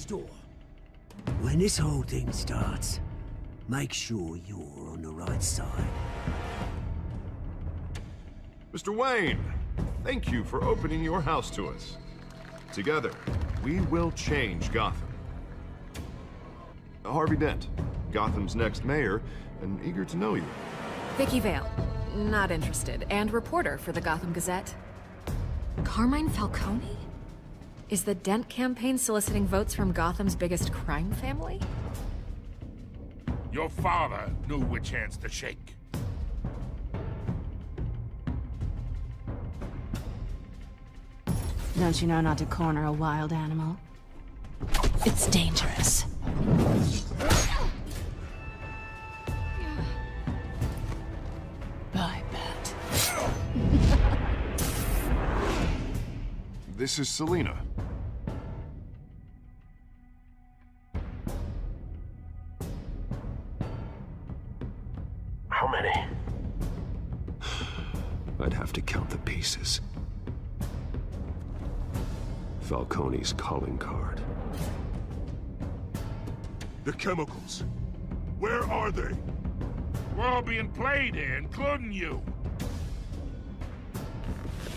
closed door. When this whole thing starts, make sure you're on the right side. Mr. Wayne, thank you for opening your house to us. Together, we will change Gotham. Harvey Dent, Gotham's next mayor, and eager to know you. Vicky Vale, not interested, and reporter for the Gotham Gazette. Carmine Falcone? Is the Dent campaign soliciting votes from Gotham's biggest crime family? Your father knew which hands to shake. Don't you know not to corner a wild animal? It's dangerous. I bet. This is Selina. How many? I'd have to count the pieces. Falcone's calling card. The chemicals. Where are they? We're all being played here, including you.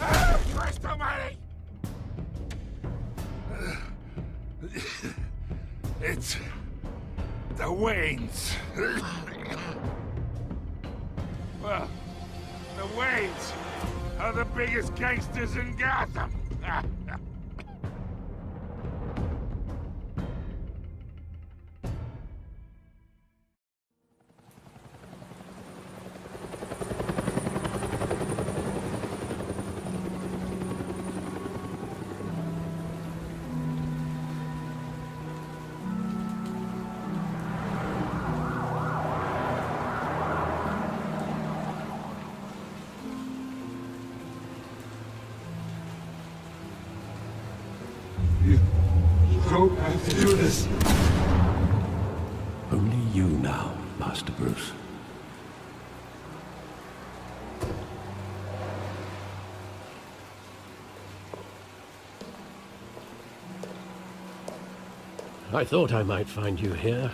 Ah, Christ almighty! It's the Waynes. Well, the Waynes are the biggest gangsters in Gotham. Don't have to do this. Only you now, Master Bruce. I thought I might find you here.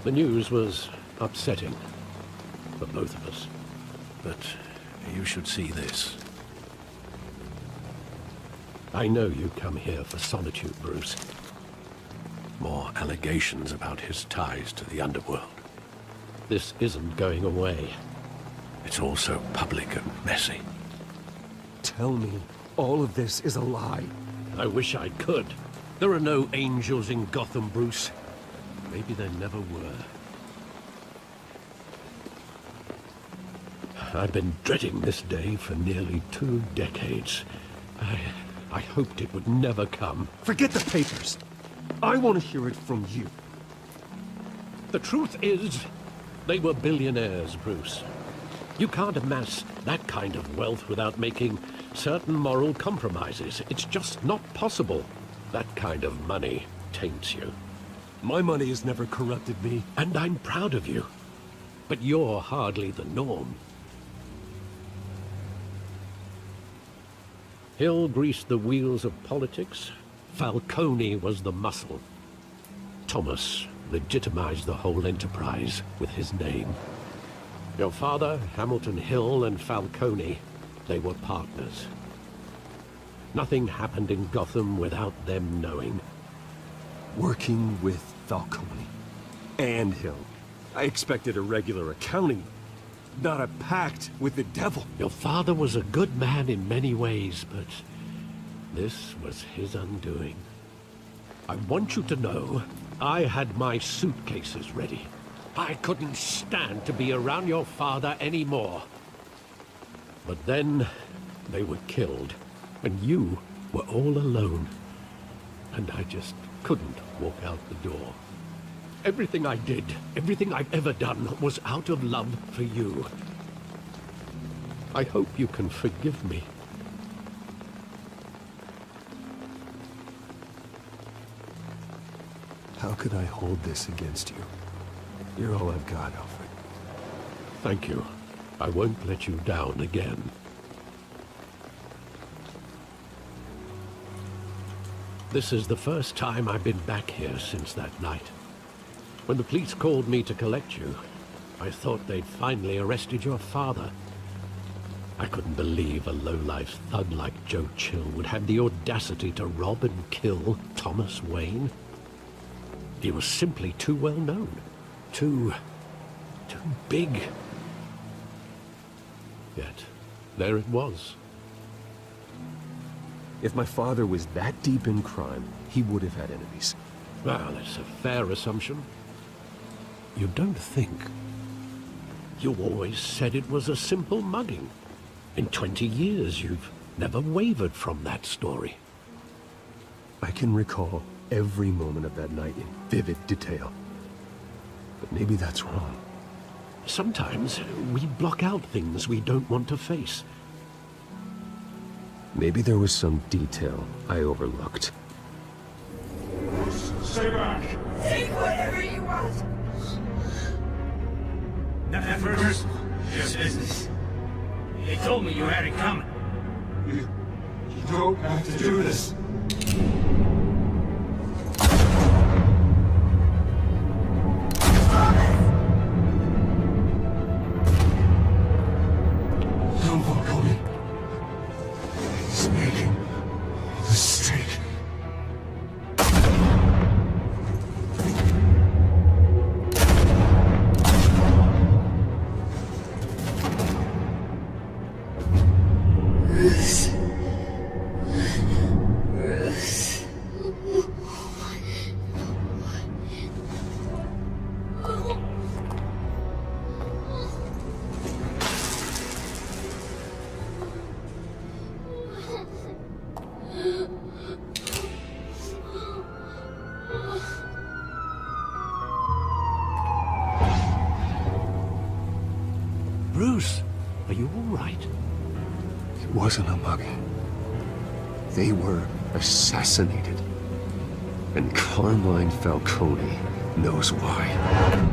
The news was upsetting for both of us, but you should see this. I know you come here for solitude, Bruce. More allegations about his ties to the underworld. This isn't going away. It's all so public and messy. Tell me all of this is a lie. I wish I could. There are no angels in Gotham, Bruce. Maybe there never were. I've been dreading this day for nearly 2 decades. I hoped it would never come. Forget the papers. I want to hear it from you. The truth is, they were billionaires, Bruce. You can't amass that kind of wealth without making certain moral compromises. It's just not possible. That kind of money taints you. My money has never corrupted me. And I'm proud of you. But you're hardly the norm. Hill greased the wheels of politics. Falcone was the muscle. Thomas legitimized the whole enterprise with his name. Your father, Hamilton Hill, and Falcone, they were partners. Nothing happened in Gotham without them knowing. Working with Falcone and Hill. I expected a regular accounting, not a pact with the devil. Your father was a good man in many ways, but this was his undoing. I want you to know, I had my suitcases ready. I couldn't stand to be around your father anymore. But then, they were killed, and you were all alone. And I just couldn't walk out the door. Everything I did, everything I've ever done, was out of love for you. I hope you can forgive me. How could I hold this against you? You're all I've got, Alfred. Thank you. I won't let you down again. This is the first time I've been back here since that night. When the police called me to collect you, I thought they'd finally arrested your father. I couldn't believe a low-life thug like Joe Chill would have the audacity to rob and kill Thomas Wayne. He was simply too well known. Too big. Yet, there it was. If my father was that deep in crime, he would have had enemies. Well, it's a fair assumption. You don't think? You always said it was a simple mugging. In 20 years, you've never wavered from that story. I can recall every moment of that night in vivid detail. But maybe that's wrong. Sometimes we block out things we don't want to face. Maybe there was some detail I overlooked. Stay back! Take whatever you want. Nothing personal. Just business. They told me you had it coming. You don't have to do this. No, Falcone. He's making a mistake. Bruce, are you all right? It wasn't a mugging. They were assassinated. And Carmine Falcone knows why.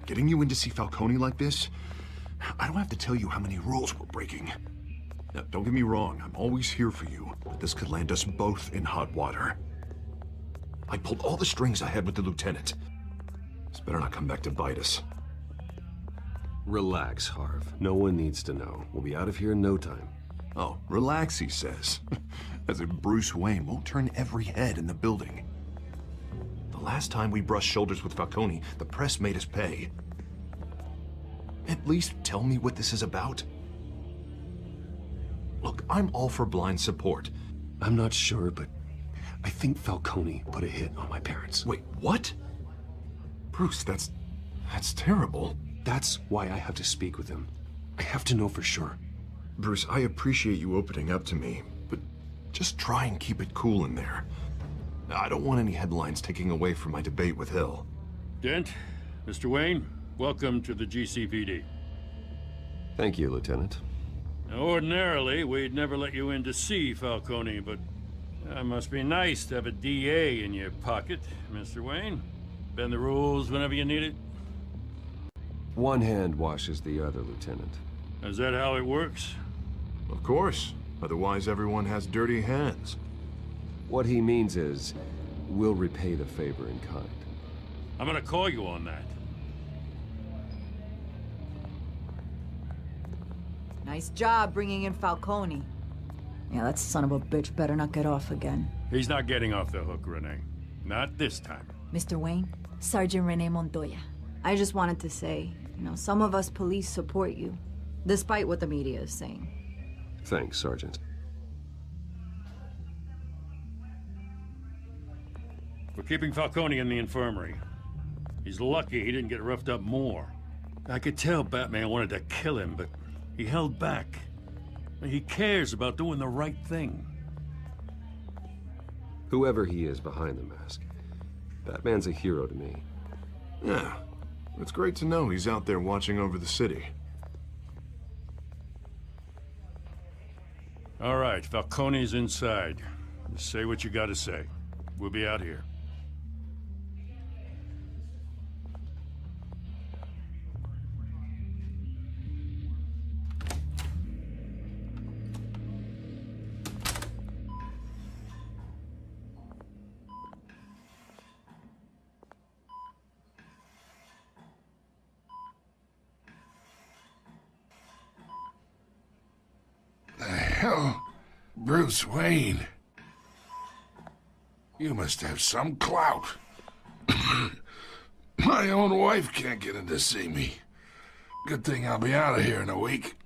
Getting you in to see Falcone like this? I don't have to tell you how many rules we're breaking. Now, don't get me wrong, I'm always here for you, but this could land us both in hot water. I pulled all the strings I had with the lieutenant. This better not come back to bite us. Relax, Harv. No one needs to know. We'll be out of here in no time. Oh, relax, he says. As if Bruce Wayne won't turn every head in the building. The last time we brushed shoulders with Falcone, the press made us pay. At least tell me what this is about. Look, I'm all for blind support. I'm not sure, but I think Falcone put a hit on my parents. Wait, what? Bruce, that's terrible. That's why I have to speak with him. I have to know for sure. Bruce, I appreciate you opening up to me, but just try and keep it cool in there. I don't want any headlines taking away from my debate with Hill. Dent, Mr. Wayne, welcome to the GCPD. Thank you, Lieutenant. Now, ordinarily, we'd never let you in to see Falcone, but it must be nice to have a DA in your pocket, Mr. Wayne. Bend the rules whenever you need it. One hand washes the other, Lieutenant. Is that how it works? Of course. Otherwise, everyone has dirty hands. What he means is, we'll repay the favor in kind. I'm gonna call you on that. Nice job bringing in Falcone. Yeah, that son of a bitch better not get off again. He's not getting off the hook, Renee. Not this time. Mr. Wayne, Sergeant Renee Montoya. I just wanted to say, some of us police support you, despite what the media is saying. Thanks, Sergeant. We're keeping Falcone in the infirmary. He's lucky he didn't get roughed up more. I could tell Batman wanted to kill him, but he held back. He cares about doing the right thing. Whoever he is behind the mask, Batman's a hero to me. Yeah, It's great to know he's out there watching over the city. All right, Falcone's inside. Just say what you gotta say. We'll be out here. Hell, Bruce Wayne. You must have some clout. My own wife can't get in to see me. Good thing I'll be out of here in a week.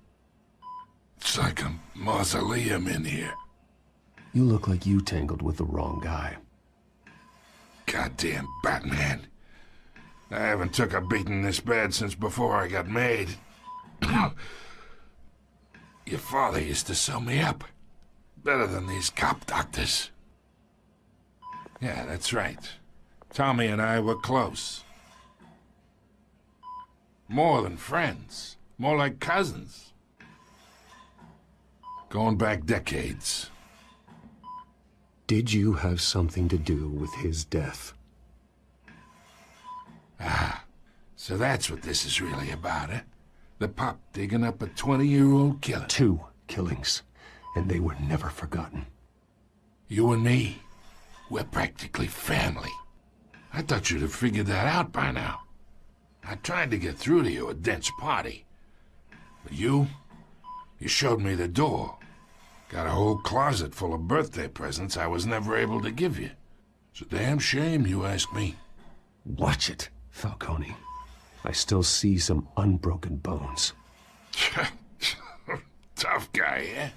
It's like a mausoleum in here. You look like you tangled with the wrong guy. Goddamn Batman. I haven't took a beating this bad since before I got made. Your father used to sew me up. Better than these cop doctors. Yeah, that's right. Tommy and I were close. More than friends. More like cousins. Going back decades. Did you have something to do with his death? Ah, so that's what this is really about, eh? The pup digging up a 20-year-old killer. 2 killings, and they were never forgotten. You and me, we're practically family. I thought you'd have figured that out by now. I tried to get through to you at Dent's party. But you showed me the door. Got a whole closet full of birthday presents I was never able to give you. It's a damn shame, you ask me. Watch it, Falcone. I still see some unbroken bones. Tough guy, eh?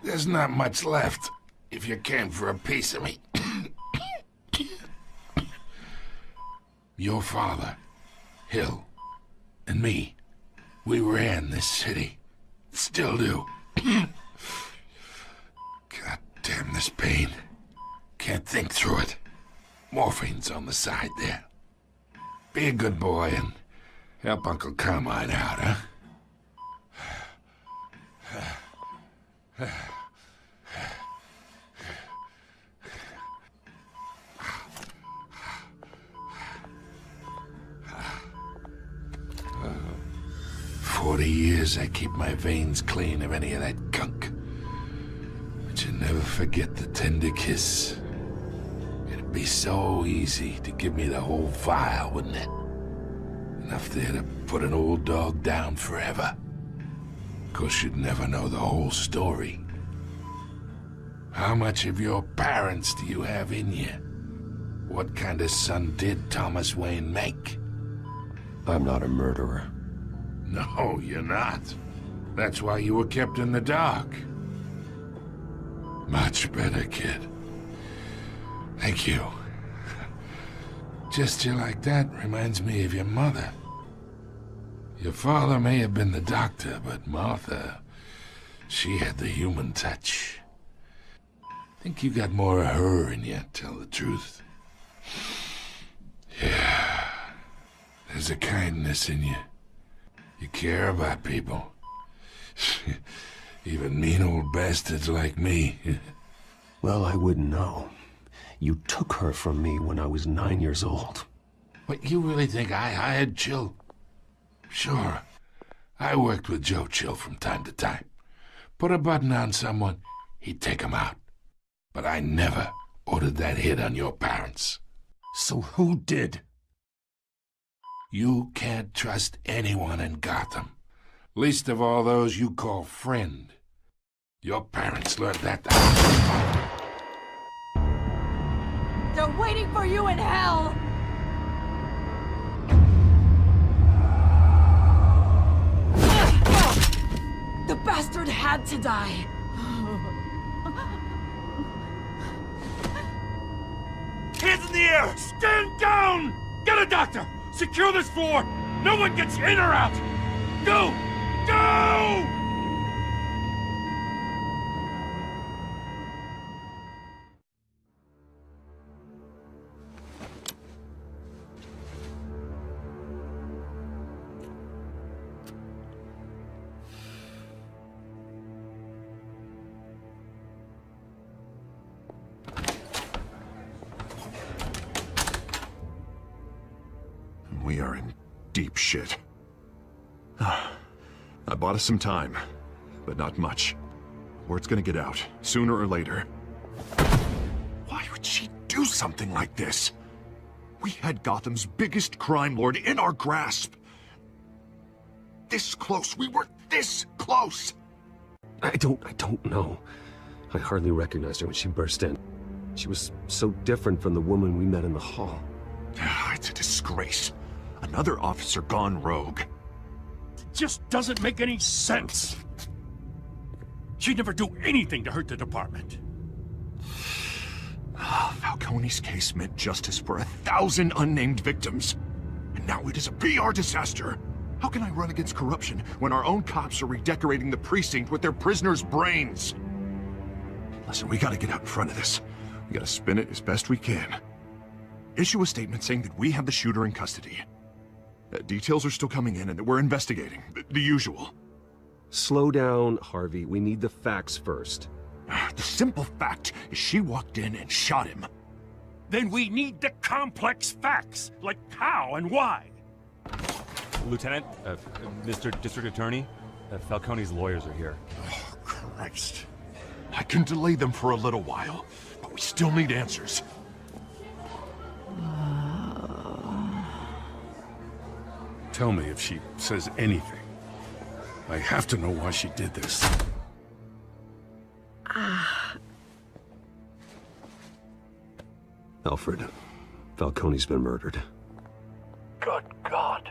There's not much left, if you came for a piece of me. Your father, Hill, and me, we ran this city. Still do. God damn this pain. Can't think through it. Morphine's on the side there. Be a good boy and help Uncle Carmine out, huh? 40 years I keep my veins clean of any of that gunk. But you never forget the tender kiss. It'd be so easy to give me the whole vial, wouldn't it? Enough there to put an old dog down forever. Of course, you'd never know the whole story. How much of your parents do you have in you? What kind of son did Thomas Wayne make? I'm not a murderer. No, you're not. That's why you were kept in the dark. Much better, kid. Thank you. Gesture like that reminds me of your mother. Your father may have been the doctor, but Martha, she had the human touch. I think you got more of her in you, tell the truth. Yeah. There's a kindness in you. You care about people. Even mean old bastards like me. Well, I wouldn't know. You took her from me when I was 9 years old. What, you really think I hired Chill? Sure. I worked with Joe Chill from time to time. Put a button on someone, he'd take him out. But I never ordered that hit on your parents. So who did? You can't trust anyone in Gotham. Least of all those you call friend. Your parents learned that. They're waiting for you in hell! The bastard had to die. Hands in the air! Stand down! Get a doctor! Secure this floor! No one gets in or out! Go! Go! deep shit. I bought us some time, but not much. Word's gonna get out, sooner or later. Why would she do something like this? We had Gotham's biggest crime lord in our grasp. This close. We were this close. I don't know. I hardly recognized her when she burst in. She was so different from the woman we met in the hall. It's a disgrace. Another officer gone rogue. Just doesn't make any sense. She'd never do anything to hurt the department. Falcone's case meant justice for 1,000 unnamed victims. And now it is a PR disaster. How can I run against corruption when our own cops are redecorating the precinct with their prisoners' brains? Listen, we gotta get out in front of this. We gotta spin it as best we can. Issue a statement saying that we have the shooter in custody. Details are still coming in and that we're investigating. The usual. Slow down, Harvey. We need the facts first. The simple fact is she walked in and shot him. Then we need the complex facts, like how and why. Lieutenant, Mr. District Attorney, Falcone's lawyers are here. Oh, Christ. I can delay them for a little while, but we still need answers. Tell me if she says anything. I have to know why she did this. Alfred, Falcone's been murdered. Good God.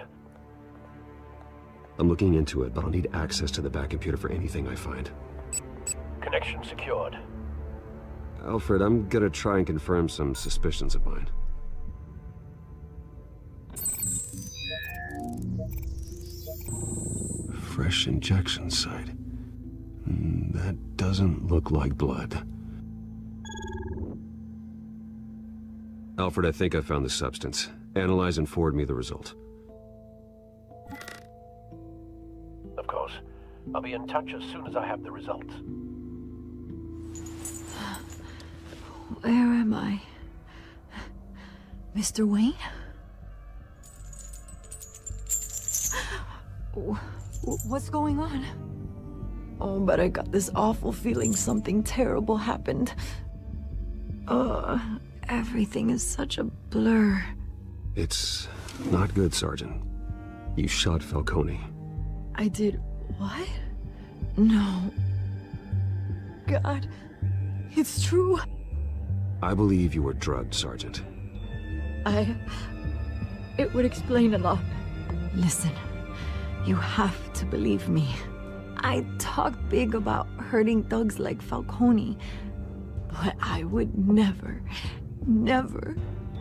I'm looking into it, but I'll need access to the back computer for anything I find. Connection secured. Alfred, I'm gonna try and confirm some suspicions of mine. Fresh injection site. That doesn't look like blood. Alfred, I think I found the substance. Analyze and forward me the result. Of course. I'll be in touch as soon as I have the results. Where am I? Mr. Wayne? What's going on? Oh, but I got this awful feeling something terrible happened. Everything is such a blur. It's not good, Sergeant. You shot Falcone. I did what? No. God, it's true. I believe you were drugged, Sergeant. It would explain a lot. Listen, you have to believe me. I talk big about hurting thugs like Falcone, but I would never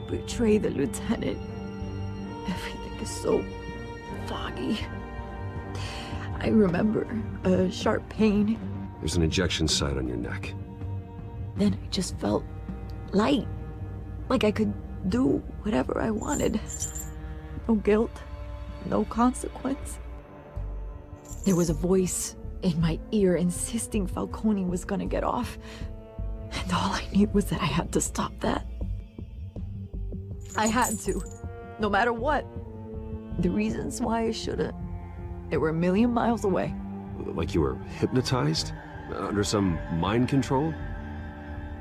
betray the lieutenant. Everything is so foggy. I remember a sharp pain. There's an injection site on your neck. Then I just felt light, like I could do whatever I wanted. No guilt, no consequence. There was a voice in my ear insisting Falcone was gonna get off. And all I knew was that I had to stop that. I had to, no matter what. The reasons why I shouldn't, they were a million miles away. Like you were hypnotized? Under some mind control?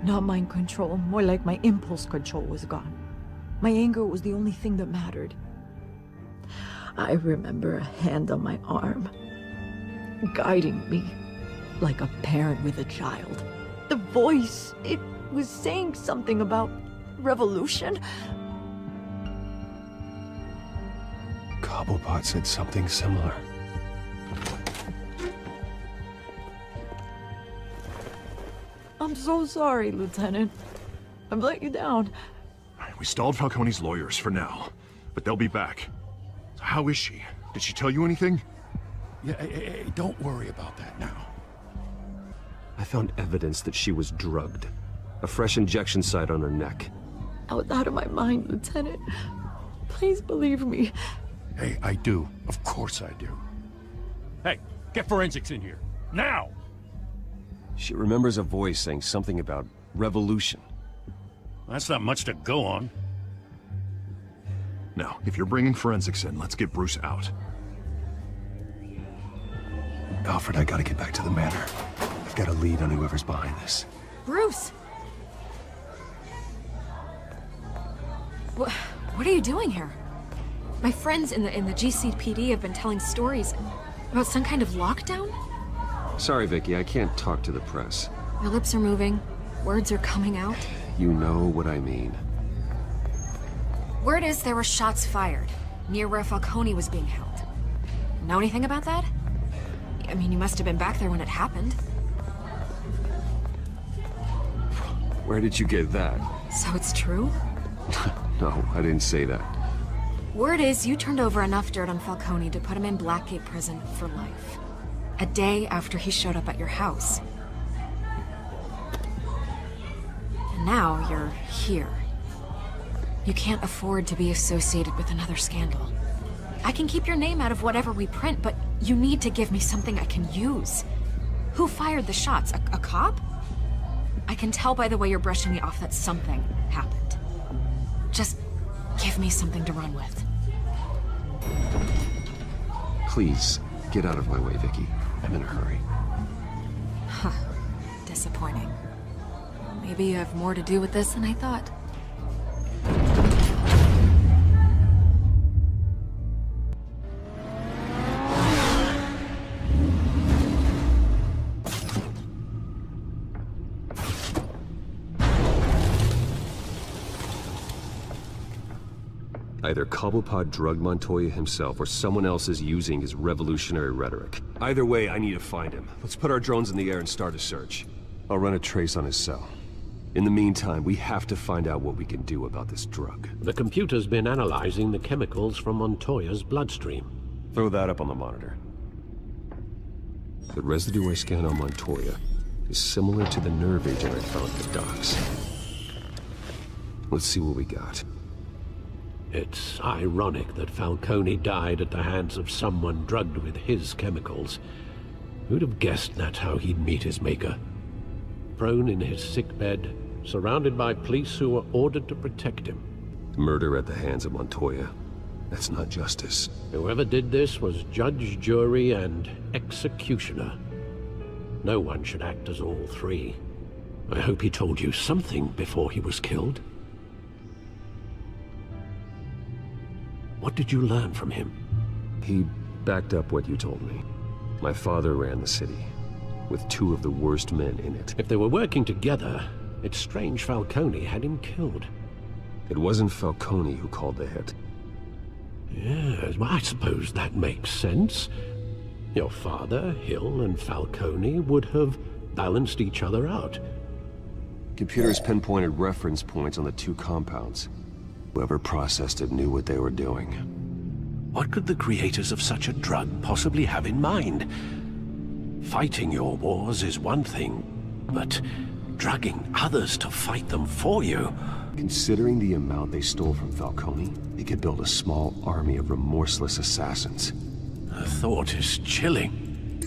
Not mind control, more like my impulse control was gone. My anger was the only thing that mattered. I remember a hand on my arm, guiding me like a parent with a child. The voice, it was saying something about revolution. Cobblepot said something similar. I'm so sorry, Lieutenant. I've let you down. We stalled Falcone's lawyers for now, but they'll be back. So how is she? Did she tell you anything? Yeah, hey, don't worry about that now. I found evidence that she was drugged. A fresh injection site on her neck. I was out of my mind, Lieutenant. Please believe me. Hey, I do. Of course I do. Hey, get forensics in here. Now! She remembers a voice saying something about revolution. That's not much to go on. Now, if you're bringing forensics in, let's get Bruce out. Alfred, I gotta get back to the manor. I've got a lead on whoever's behind this. Bruce! What are you doing here? My friends in the GCPD have been telling stories about some kind of lockdown? Sorry, Vicky, I can't talk to the press. Your lips are moving. Words are coming out. You know what I mean. Word is there were shots fired near where Falcone was being held. Know anything about that? I mean, you must have been back there when it happened. Where did you get that? So it's true? No, I didn't say that. Word is you turned over enough dirt on Falcone to put him in Blackgate Prison for life. A day after he showed up at your house. And now you're here. You can't afford to be associated with another scandal. I can keep your name out of whatever we print, but you need to give me something I can use. Who fired the shots? A cop? I can tell by the way you're brushing me off that something happened. Just give me something to run with. Please, get out of my way, Vicky. I'm in a hurry. Huh. Disappointing. Maybe you have more to do with this than I thought. Either Cobblepot drugged Montoya himself, or someone else is using his revolutionary rhetoric. Either way, I need to find him. Let's put our drones in the air and start a search. I'll run a trace on his cell. In the meantime, we have to find out what we can do about this drug. The computer's been analyzing the chemicals from Montoya's bloodstream. Throw that up on the monitor. The residue I scanned on Montoya is similar to the nerve agent I found at the docks. Let's see what we got. It's ironic that Falcone died at the hands of someone drugged with his chemicals. Who'd have guessed that's how he'd meet his maker? Prone in his sickbed, surrounded by police who were ordered to protect him. Murder at the hands of Montoya. That's not justice. Whoever did this was judge, jury, and executioner. No one should act as all three. I hope he told you something before he was killed. What did you learn from him? He backed up what you told me. My father ran the city, with two of the worst men in it. If they were working together, it's strange Falcone had him killed. It wasn't Falcone who called the hit. Yes, well, I suppose that makes sense. Your father, Hill, and Falcone would have balanced each other out. Computers pinpointed reference points on the two compounds. Whoever processed it knew what they were doing. What could the creators of such a drug possibly have in mind? Fighting your wars is one thing, but drugging others to fight them for you... Considering the amount they stole from Falcone, they could build a small army of remorseless assassins. The thought is chilling.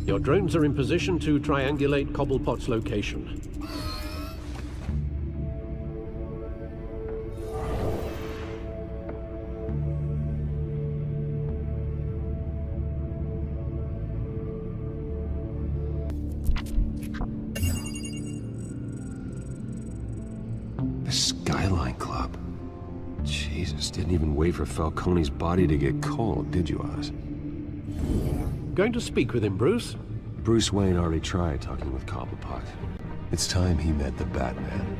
Your drones are in position to triangulate Cobblepot's location. Didn't even wait for Falcone's body to get cold, did you, Oz? Going to speak with him, Bruce? Bruce Wayne already tried talking with Cobblepot. It's time he met the Batman.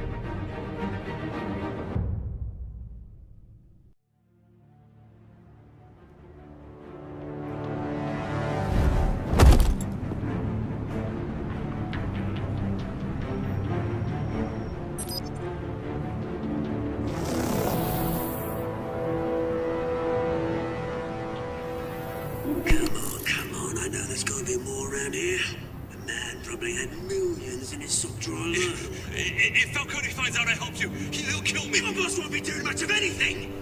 Come on, I know there's gotta be more around here. The man probably had millions in his sock drawer alone. If Falcone finds out I helped you, he'll kill me. My boss won't be doing much of anything!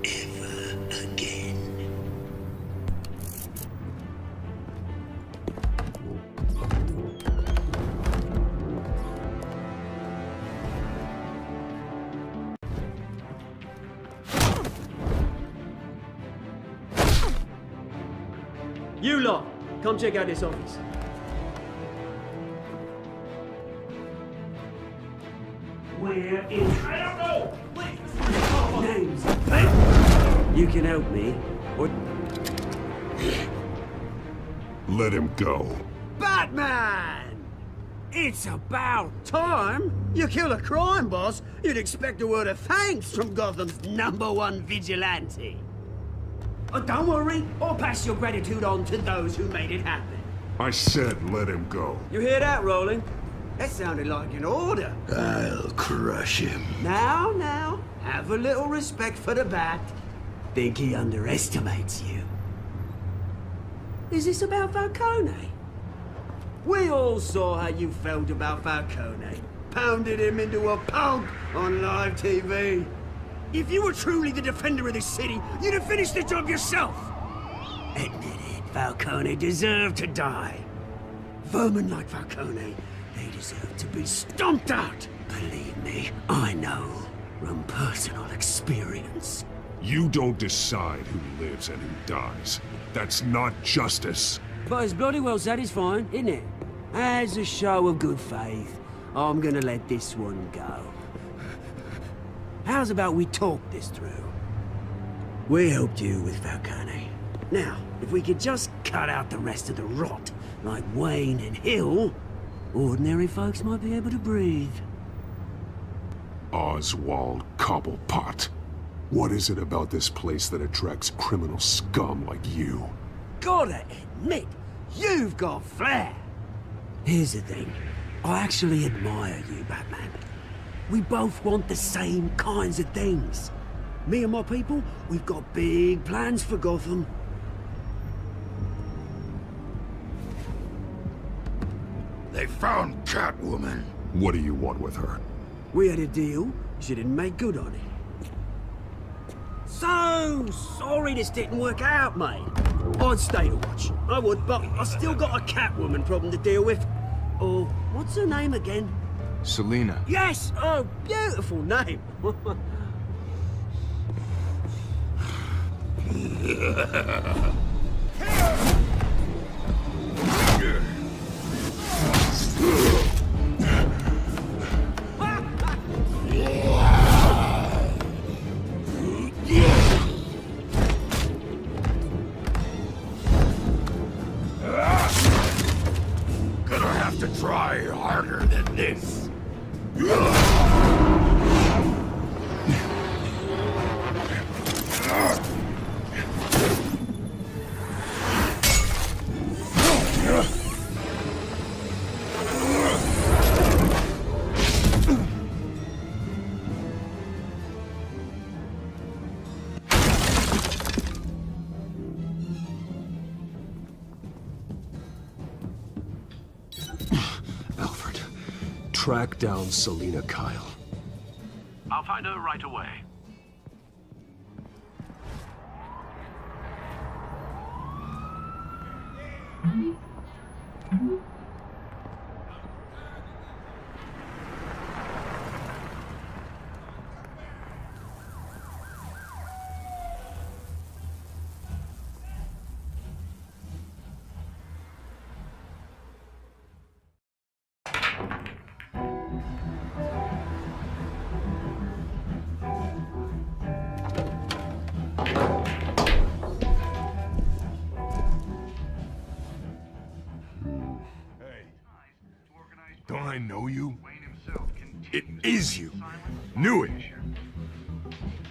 Ever again. You lot, come check out this office. We're in. I don't know! Wait! Names. You can help me, or... Let him go. Batman! It's about time! You kill a crime boss, you'd expect a word of thanks from Gotham's #1 vigilante. Oh, don't worry, I'll pass your gratitude on to those who made it happen. I said let him go. You hear that, Roland? That sounded like an order. I'll crush him. Now, have a little respect for the Bat. Think he underestimates you. Is this about Falcone? We all saw how you felt about Falcone. Pounded him into a pulp on live TV. If you were truly the defender of this city, you'd have finished the job yourself. Admit it, Falcone deserved to die. Vermin like Falcone, they deserve to be stomped out. Believe me, I know from personal experience. You don't decide who lives and who dies. That's not justice. But it's bloody well satisfying, isn't it? As a show of good faith, I'm gonna let this one go. How's about we talk this through? We helped you with Falcone. Now, if we could just cut out the rest of the rot, like Wayne and Hill, ordinary folks might be able to breathe. Oswald Cobblepot. What is it about this place that attracts criminal scum like you? Gotta admit, you've got flair. Here's the thing. I actually admire you, Batman. We both want the same kinds of things. Me and my people, we've got big plans for Gotham. They found Catwoman. What do you want with her? We had a deal. She didn't make good on it. So sorry this didn't work out, mate. I'd stay to watch. I would, but I still got a Catwoman problem to deal with. Oh, what's her name again? Selina. Yes! Oh, beautiful name. Gonna have to try harder than this. Alfred, track down Selina Kyle. I'll find her right away. Don't I know you? It is you. Knew it.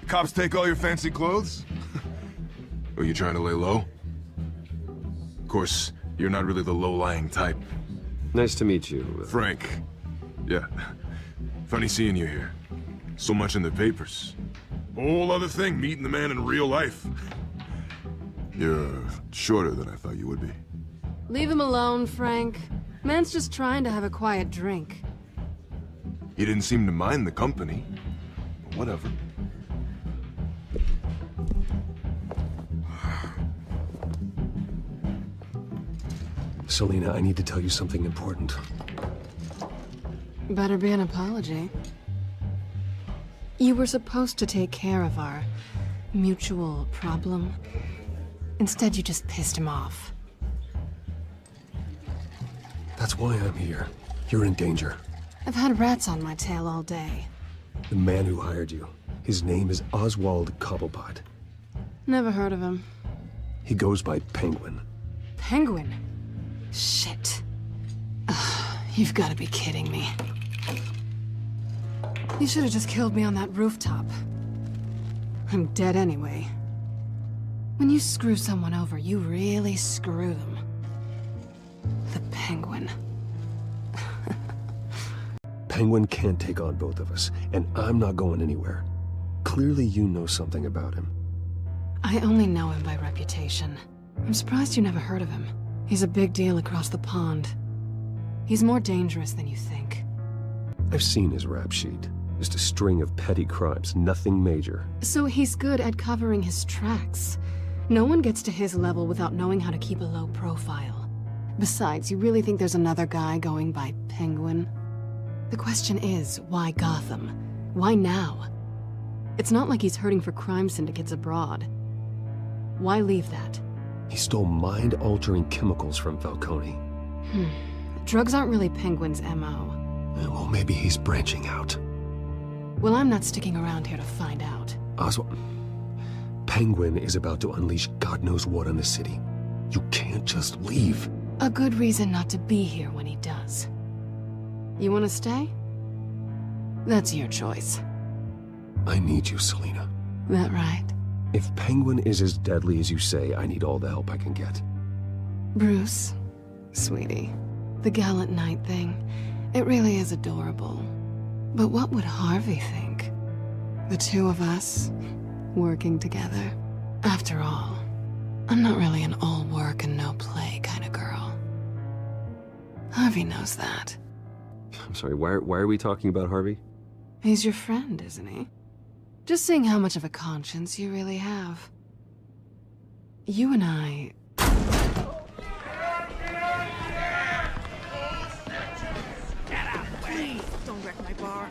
The cops take all your fancy clothes? Are you trying to lay low? Of course, you're not really the low-lying type. Nice to meet you. Frank. Yeah. Funny seeing you here. So much in the papers. Whole other thing, meeting the man in real life. You're shorter than I thought you would be. Leave him alone, Frank. Man's just trying to have a quiet drink. He didn't seem to mind the company. Whatever. Selina, I need to tell you something important. Better be an apology. You were supposed to take care of our mutual problem. Instead, you just pissed him off. That's why I'm here. You're in danger. I've had rats on my tail all day. The man who hired you, his name is Oswald Cobblepot. Never heard of him. He goes by Penguin. Penguin? Shit. Ugh, you've got to be kidding me. You should have just killed me on that rooftop. I'm dead anyway. When you screw someone over, you really screw them. The Penguin. Penguin can't take on both of us, and I'm not going anywhere. Clearly you know something about him. I only know him by reputation. I'm surprised you never heard of him. He's a big deal across the pond. He's more dangerous than you think. I've seen his rap sheet. Just a string of petty crimes, nothing major. So he's good at covering his tracks. No one gets to his level without knowing how to keep a low profile. Besides, you really think there's another guy going by Penguin? The question is, why Gotham? Why now? It's not like he's hurting for crime syndicates abroad. Why leave that? He stole mind-altering chemicals from Falcone. Drugs aren't really Penguin's MO. Well, maybe he's branching out. Well, I'm not sticking around here to find out. Oswald, Penguin is about to unleash God knows what on the city. You can't just leave. A good reason not to be here when he does. You want to stay? That's your choice. I need you, Selina. That right? If Penguin is as deadly as you say, I need all the help I can get. Bruce, sweetie, the gallant knight thing, it really is adorable. But what would Harvey think? The two of us, working together. After all, I'm not really an all work and no play kind of girl. Harvey knows that. I'm sorry, why are we talking about Harvey? He's your friend, isn't he? Just seeing how much of a conscience you really have. You and I... Get out, please! Don't wreck my bar.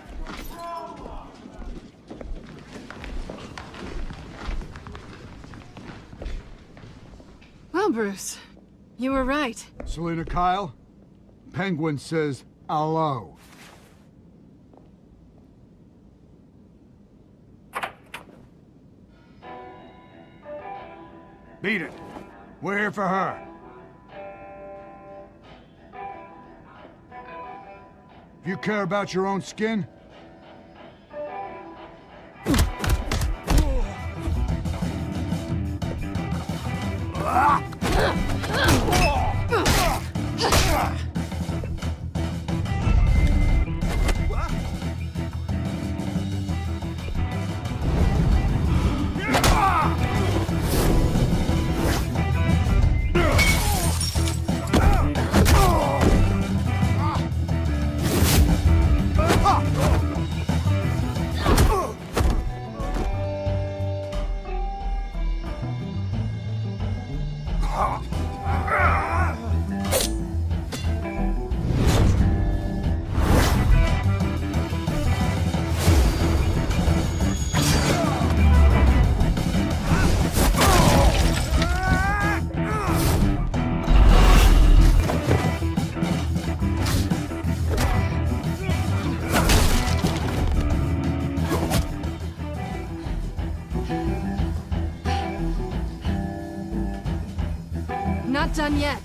Well, Bruce, you were right. Selina Kyle, Penguin says hello. Beat it. We're here for her. If you care about your own skin, Not done yet.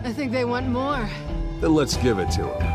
I think they want more. Then let's give it to him.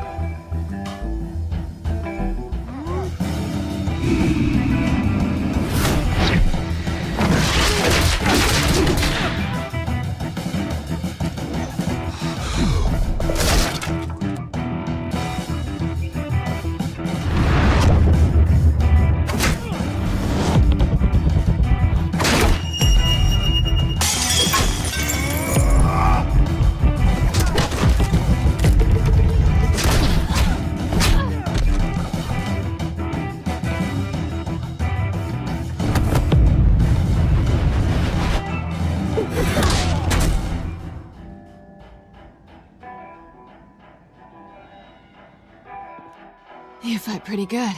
You fight pretty good.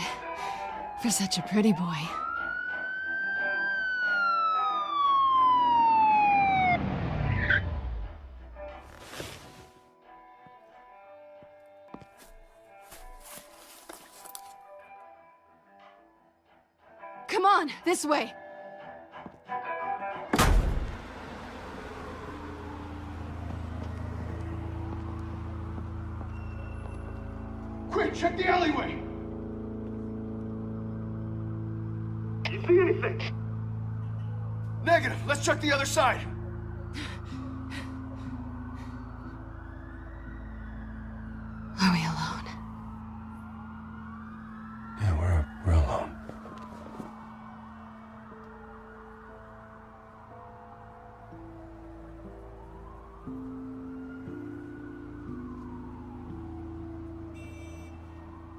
For such a pretty boy. Come on, this way! Quick, check the alleyway! You see anything? Negative. Let's check the other side. Are we alone? Yeah, we're alone.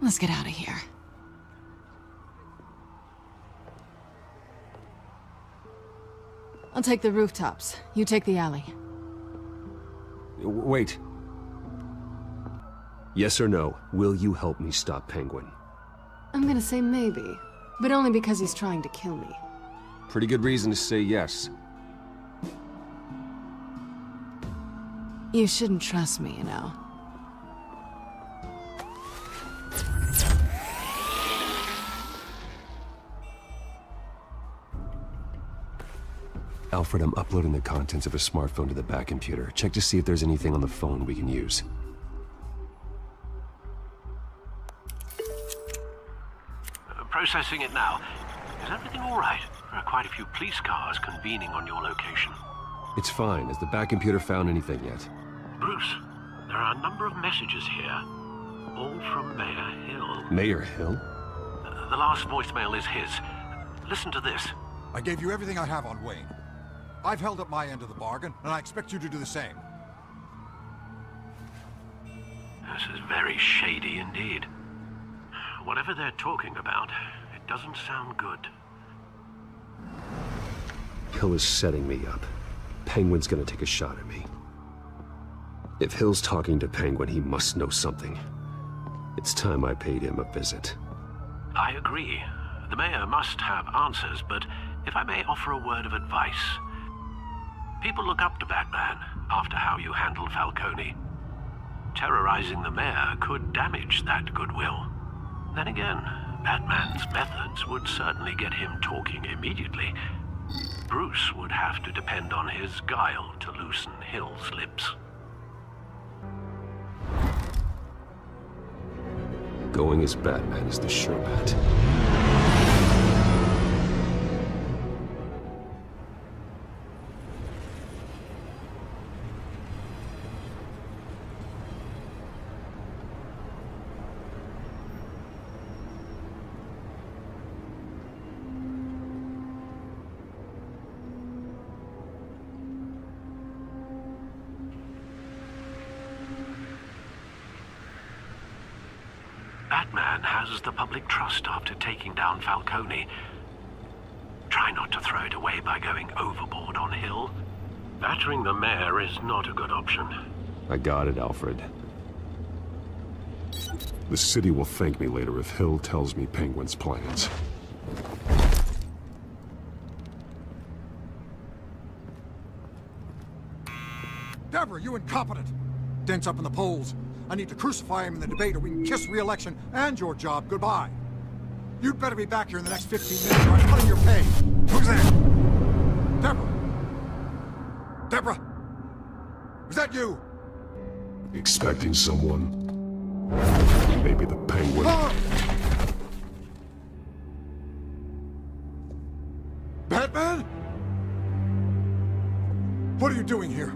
Let's get out of here. I'll take the rooftops. You take the alley. Wait. Yes or no, will you help me stop Penguin? I'm gonna say maybe, but only because he's trying to kill me. Pretty good reason to say yes. You shouldn't trust me, you know. Alfred, I'm uploading the contents of a smartphone to the back computer. Check to see if there's anything on the phone we can use. Processing it now. Is everything all right? There are quite a few police cars convening on your location. It's fine. Has the back computer found anything yet? Bruce, there are a number of messages here. All from Mayor Hill. Mayor Hill? The last voicemail is his. Listen to this. I gave you everything I have on Wayne. I've held up my end of the bargain, and I expect you to do the same. This is very shady indeed. Whatever they're talking about, it doesn't sound good. Hill is setting me up. Penguin's gonna take a shot at me. If Hill's talking to Penguin, he must know something. It's time I paid him a visit. I agree. The mayor must have answers, but if I may offer a word of advice. People look up to Batman after how you handled Falcone. Terrorizing the mayor could damage that goodwill. Then again, Batman's methods would certainly get him talking immediately. Bruce would have to depend on his guile to loosen Hill's lips. Going as Batman is the sure bet. Batman has the public trust after taking down Falcone. Try not to throw it away by going overboard on Hill. Battering the mayor is not a good option. I got it, Alfred. The city will thank me later if Hill tells me Penguin's plans. Deborah, you incompetent! Dent's up in the polls. I need to crucify him in the debate or we can kiss re-election and your job goodbye. You'd better be back here in the next 15 minutes or I'm cutting your pay. Who's there? Deborah! Deborah! Was that you? Expecting someone? Maybe the Penguin. Ah! Batman? What are you doing here?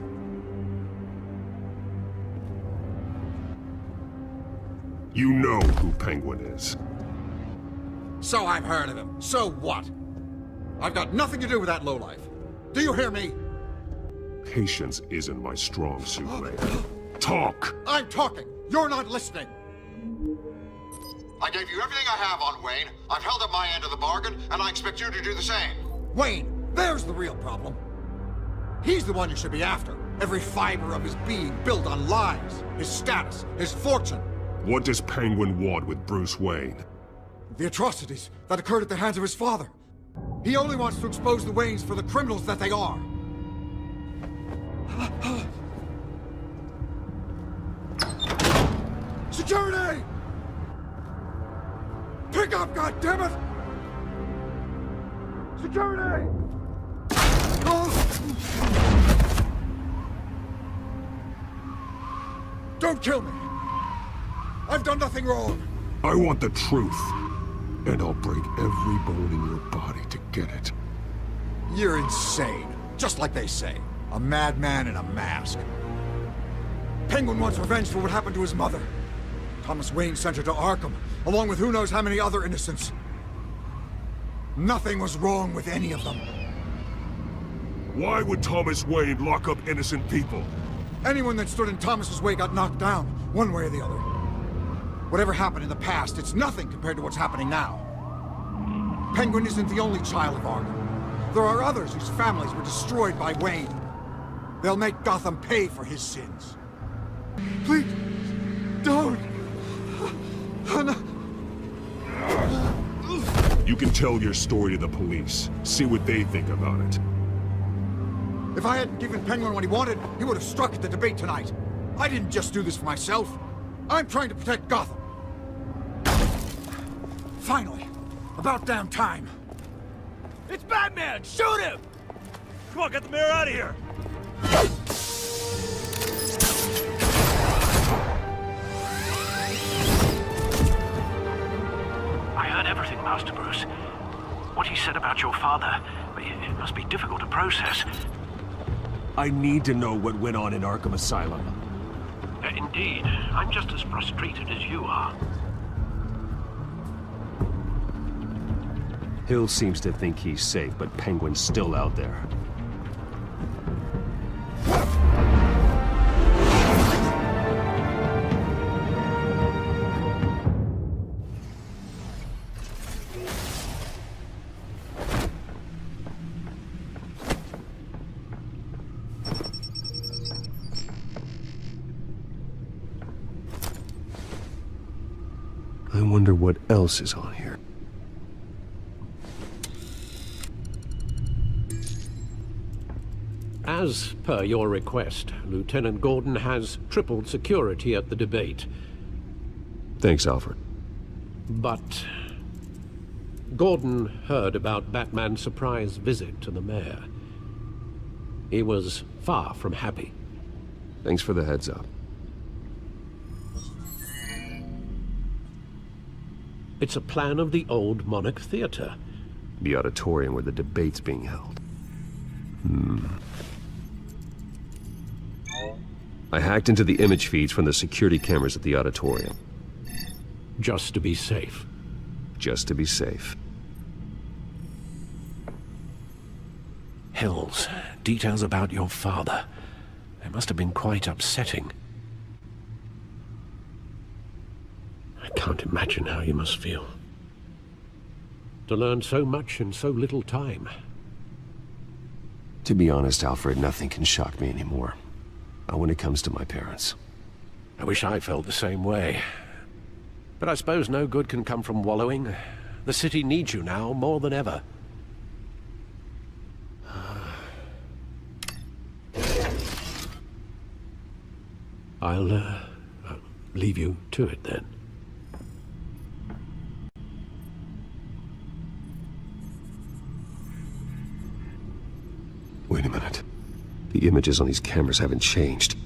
You know who Penguin is. So I've heard of him. So what? I've got nothing to do with that lowlife. Do you hear me? Patience isn't my strong suit, Mayor. Talk! I'm talking. You're not listening. I gave you everything I have on Wayne. I've held up my end of the bargain, and I expect you to do the same. Wayne, there's the real problem. He's the one you should be after. Every fiber of his being built on lies. His status, his fortune. What does Penguin want with Bruce Wayne? The atrocities that occurred at the hands of his father. He only wants to expose the Waynes for the criminals that they are. Security! Pick up, goddammit! Security! Don't kill me! I've done nothing wrong! I want the truth. And I'll break every bone in your body to get it. You're insane. Just like they say. A madman in a mask. Penguin wants revenge for what happened to his mother. Thomas Wayne sent her to Arkham, along with who knows how many other innocents. Nothing was wrong with any of them. Why would Thomas Wayne lock up innocent people? Anyone that stood in Thomas's way got knocked down, one way or the other. Whatever happened in the past, it's nothing compared to what's happening now. Penguin isn't the only child of Arkham. There are others whose families were destroyed by Wayne. They'll make Gotham pay for his sins. Please, don't. You can tell your story to the police. See what they think about it. If I hadn't given Penguin what he wanted, he would have struck at the debate tonight. I didn't just do this for myself. I'm trying to protect Gotham. Finally. About damn time. It's Batman! Shoot him! Come on, get the mayor out of here! I heard everything, Master Bruce. What he said about your father, it must be difficult to process. I need to know what went on in Arkham Asylum. Indeed. I'm just as frustrated as you are. Hill seems to think he's safe, but Penguin's still out there. I wonder what else is on here. As per your request, Lieutenant Gordon has tripled security at the debate. Thanks, Alfred. But Gordon heard about Batman's surprise visit to the mayor. He was far from happy. Thanks for the heads up. It's a plan of the old Monarch Theater. The auditorium where the debate's being held. I hacked into the image feeds from the security cameras at the auditorium. Just to be safe. Just to be safe. Hills, details about your father. They must have been quite upsetting. I can't imagine how you must feel. To learn so much in so little time. To be honest, Alfred, nothing can shock me anymore. Not when it comes to my parents. I wish I felt the same way. But I suppose no good can come from wallowing. The city needs you now more than ever. I'll leave you to it then. Wait a minute. The images on these cameras haven't changed.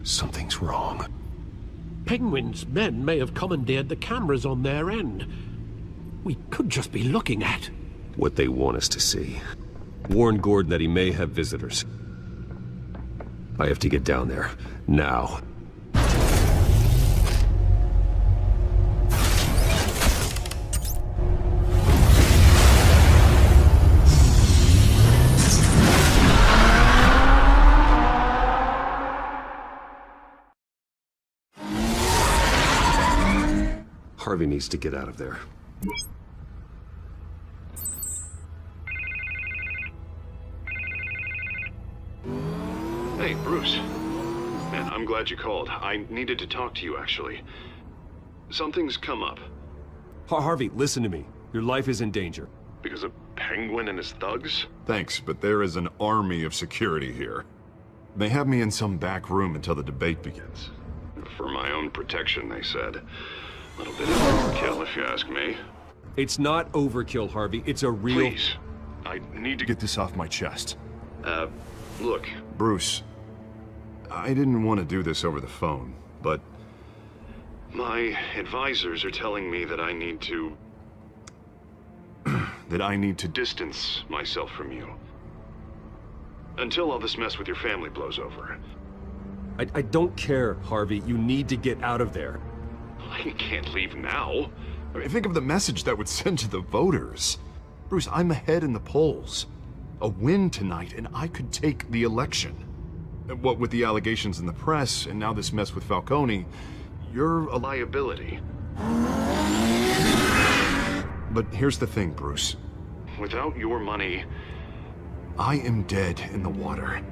Something's wrong. Penguin's men may have commandeered the cameras on their end. We could just be looking at what they want us to see. Warn Gordon that he may have visitors. I have to get down there. Now. Harvey needs to get out of there. Hey, Bruce. Man, I'm glad you called. I needed to talk to you, actually. Something's come up. Harvey, listen to me. Your life is in danger. Because of Penguin and his thugs? Thanks, but there is an army of security here. They have me in some back room until the debate begins. For my own protection, they said. A little bit of overkill, if you ask me. It's not overkill, Harvey. It's a real... Please. I need to get this off my chest. Look. Bruce, I didn't want to do this over the phone, but... My advisors are telling me that I need to... that I need to distance myself from you. Until all this mess with your family blows over. I don't care, Harvey. You need to get out of there. I can't leave now. I mean, think of the message that would send to the voters. Bruce, I'm ahead in the polls. A win tonight, and I could take the election. What with the allegations in the press, and now this mess with Falcone, you're a liability. But here's the thing, Bruce. Without your money, I am dead in the water.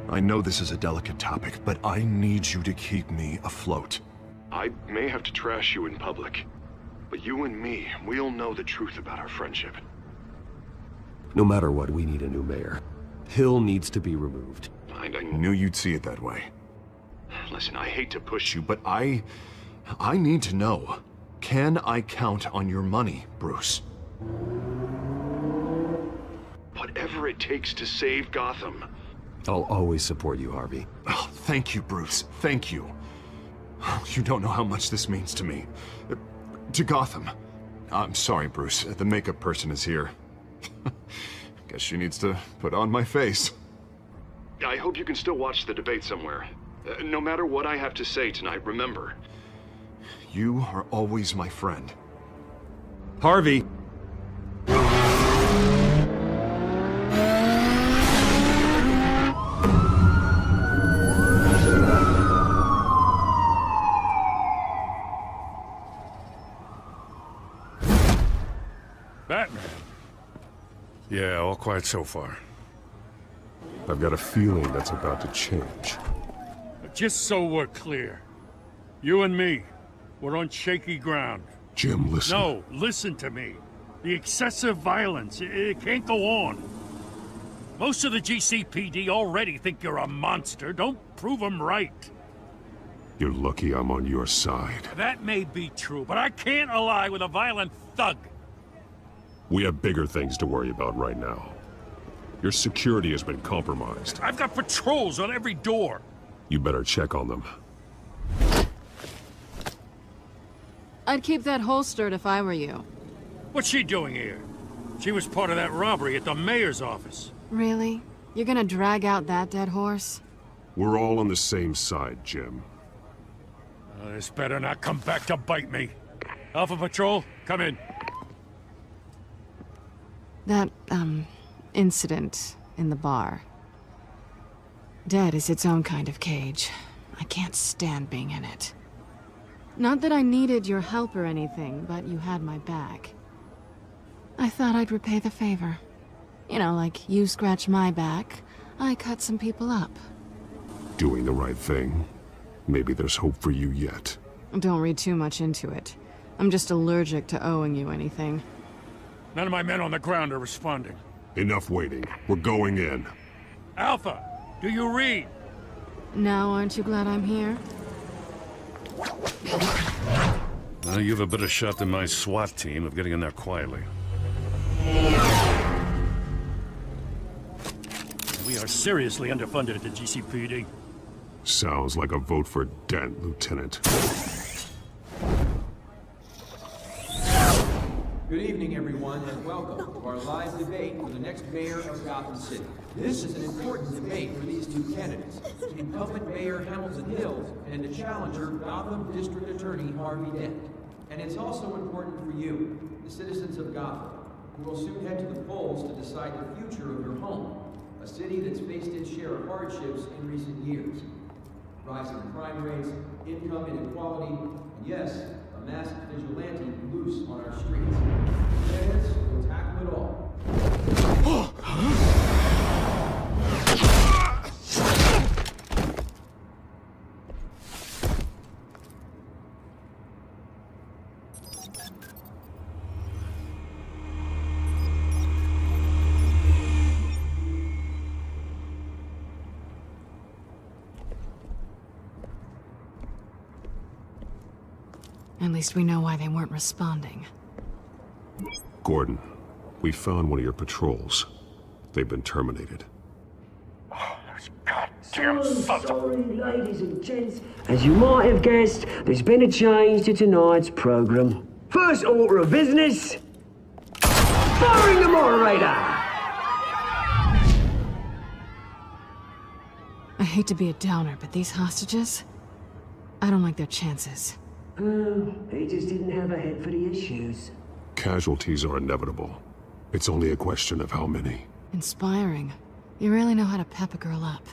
I know this is a delicate topic, but I need you to keep me afloat. I may have to trash you in public, but you and me, we'll know the truth about our friendship. No matter what, we need a new mayor. Hill needs to be removed. I knew you'd see it that way. Listen, I hate to push you, but I need to know. Can I count on your money, Bruce? Whatever it takes to save Gotham. I'll always support you, Harvey. Oh, thank you, Bruce. Thank you. You don't know how much this means to me. To Gotham. I'm sorry, Bruce. The makeup person is here. Guess she needs to put on my face. I hope you can still watch the debate somewhere. No matter what I have to say tonight, remember, you are always my friend. Harvey! Batman. Yeah, all quiet so far. I've got a feeling that's about to change. Just so we're clear, you and me, we're on shaky ground. Jim, listen. No, listen to me. The excessive violence, it can't go on. Most of the GCPD already think you're a monster. Don't prove them right. You're lucky I'm on your side. That may be true, but I can't ally with a violent thug. We have bigger things to worry about right now. Your security has been compromised. I've got patrols on every door. You better check on them. I'd keep that holstered if I were you. What's she doing here? She was part of that robbery at the mayor's office. Really? You're gonna drag out that dead horse? We're all on the same side, Jim. This better not come back to bite me. Alpha Patrol, come in. That, incident in the bar. Dead is its own kind of cage. I can't stand being in it. Not that I needed your help or anything, but you had my back. I thought I'd repay the favor. You know, like you scratch my back, I cut some people up. Doing the right thing. Maybe there's hope for you yet. Don't read too much into it. I'm just allergic to owing you anything. None of my men on the ground are responding. Enough waiting. We're going in. Alpha, do you read? Now aren't you glad I'm here? Well, you have a better shot than my SWAT team of getting in there quietly. We are seriously underfunded at the GCPD. Sounds like a vote for Dent, Lieutenant. Good evening, everyone, and welcome to our live debate for the next mayor of Gotham City. This is an important debate for these two candidates, incumbent Mayor Hamilton Hill and the challenger, Gotham District Attorney Harvey Dent. And it's also important for you, the citizens of Gotham, who will soon head to the polls to decide the future of your home, a city that's faced its share of hardships in recent years. Rising crime rates, income inequality, and yes, a masked vigilante loose on our streets. Candidates will tackle it all. At least we know why they weren't responding. Gordon, we found one of your patrols. They've been terminated. Damn sorry, ladies and gents. As you might have guessed, there's been a change to tonight's program. First order of business, firing the moderator! I hate to be a downer, but these hostages, I don't like their chances. He just didn't have a head for the issues. Casualties are inevitable. It's only a question of how many. Inspiring. You really know how to pep a girl up.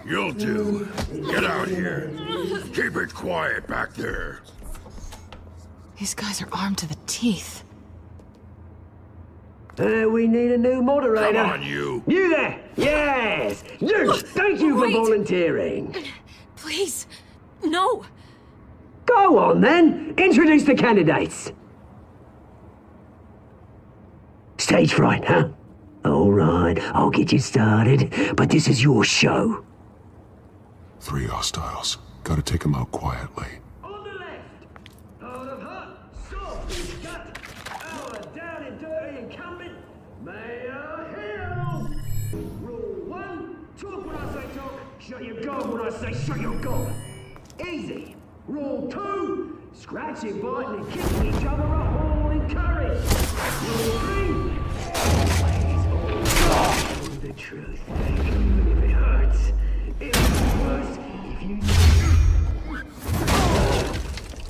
You'll do. Get out here. Keep it quiet back there. These guys are armed to the teeth. We need a new moderator. Come on, you. You there! Yes! You! Thank you for volunteering. Please, no. Go on, then. Introduce the candidates. Stage fright, huh? All right, I'll get you started, but this is your show. 3 hostiles. Gotta take them out quietly. On the left, out of hut, soft and gut, our down and dirty incumbent, Mayor Hill. Rule 1, talk when I say talk, shut your gob when I say shut your gob. Easy. Rule 2, scratching, biting and kicking each other up, all encouraged. Rule 3, always the truth, even if it hurts. It's worse if you...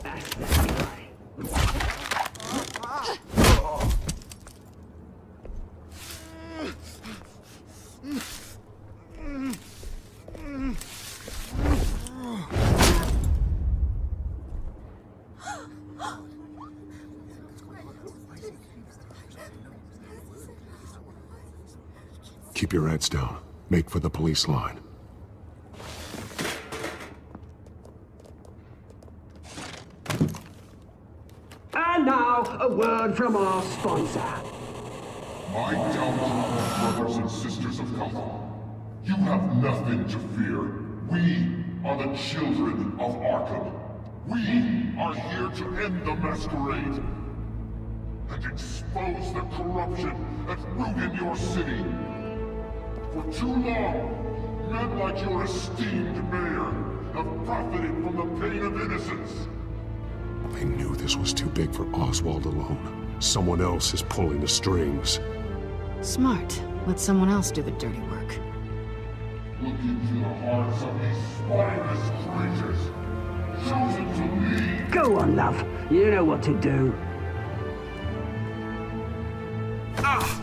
That's that way. Keep your heads down. Make for the police line. And now, a word from our sponsor. My downfall, brothers and sisters of Gotham. You have nothing to fear. We are the children of Arkham. We are here to end the masquerade and expose the corruption that's rooted in your city. For too long, men like your esteemed mayor have profited from the pain of innocence. They knew this was too big for Oswald alone. Someone else is pulling the strings. Smart. Let someone else do the dirty work. Look into the hearts of these spineless creatures, chosen to lead. Go on, love. You know what to do. Ah!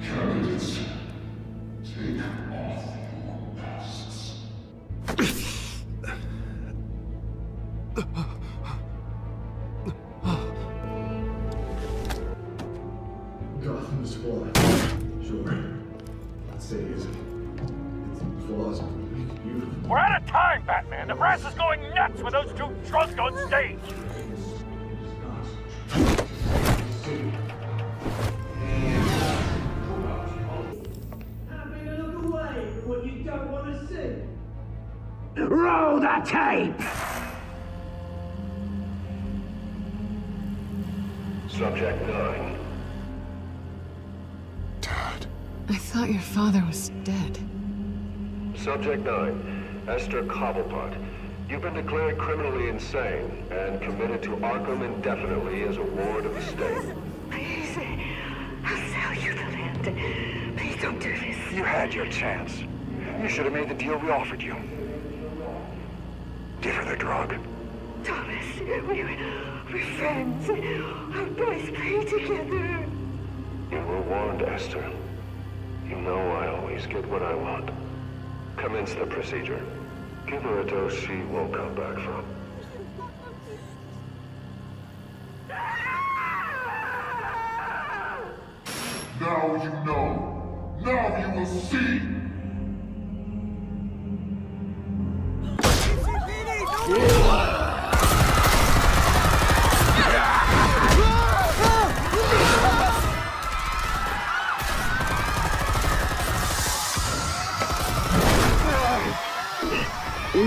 Candidates, take off your masks. Gotham is flawed. Sure. I'd say it's flaws make it beautiful. We're out of time, Batman. The press is going nuts with those two drunks on stage. What you don't want to see. Roll the tape! Subject 9. I thought your father was dead. Subject 9. Esther Cobblepot. You've been declared criminally insane and committed to Arkham indefinitely as a ward of the state. Please, I'll sell you the land. Please don't do this. You had your chance. You should have made the deal we offered you. Give her the drug. Thomas, we're friends. Our boys play together. You were warned, Esther. You know I always get what I want. Commence the procedure. Give her a dose she won't come back from. Now you know. Now you will see. You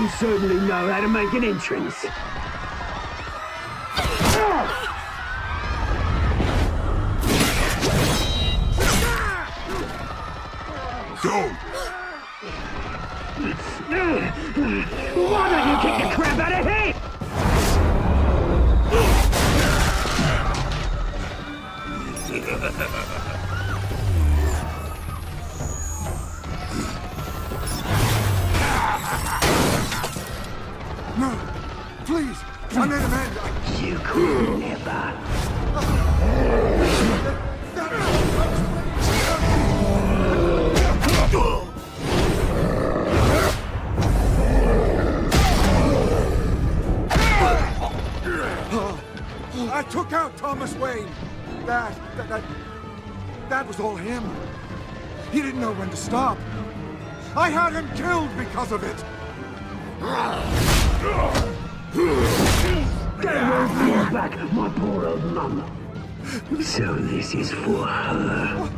certainly know how to make an entrance. Go! Why don't you kick the crap out of him? No! Please! I made amends! You could never. I took out Thomas Wayne. That was all him. He didn't know when to stop. I had him killed because of it. That won't bring back my poor old mum. So this is for her.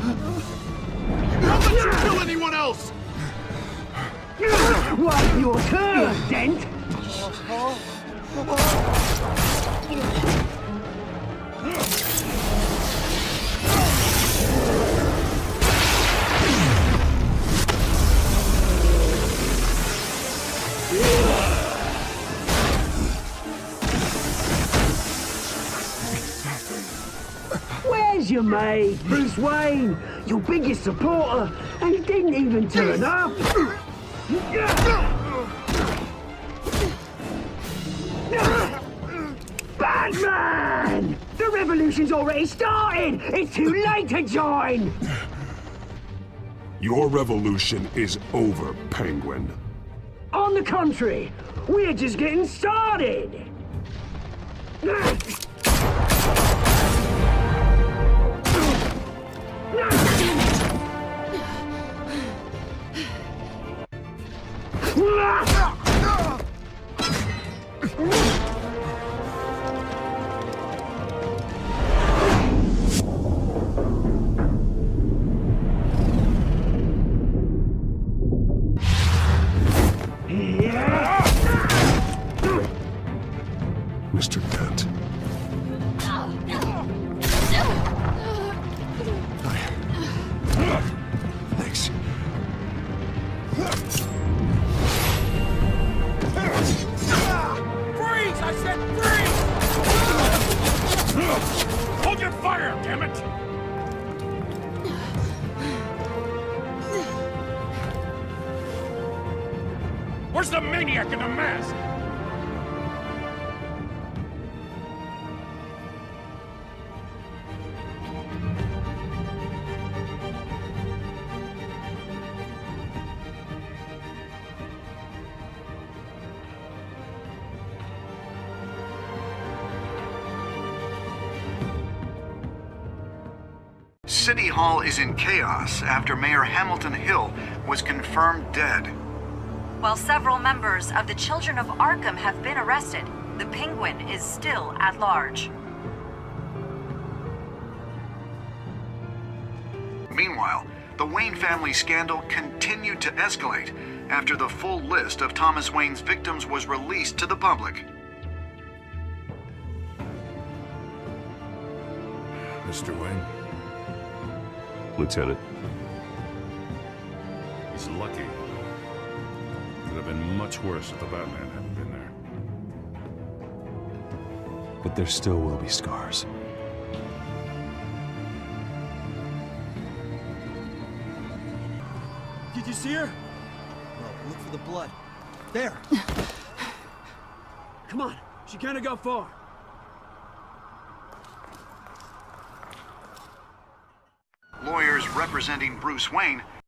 Don't let you kill anyone else! What's your turn, Dent? Where's your mate, Bruce Wayne? Your biggest supporter, and he didn't even turn up. Batman! The revolution's already started! It's too late to join! Your revolution is over, Penguin. On the contrary, we're just getting started! Mr. Dent. Thanks. Freeze! I said freeze! Hold your fire, damn it! Where's the maniac in the mask? City Hall is in chaos after Mayor Hamilton Hill was confirmed dead. While several members of the Children of Arkham have been arrested, the Penguin is still at large. Meanwhile, the Wayne family scandal continued to escalate after the full list of Thomas Wayne's victims was released to the public. Mr. Wayne? Lieutenant. He's lucky. Could have been much worse if the Batman hadn't been there. But there still will be scars. Did you see her? Well, look for the blood. There! Come on, she can't have got far. Lawyers representing Bruce Wayne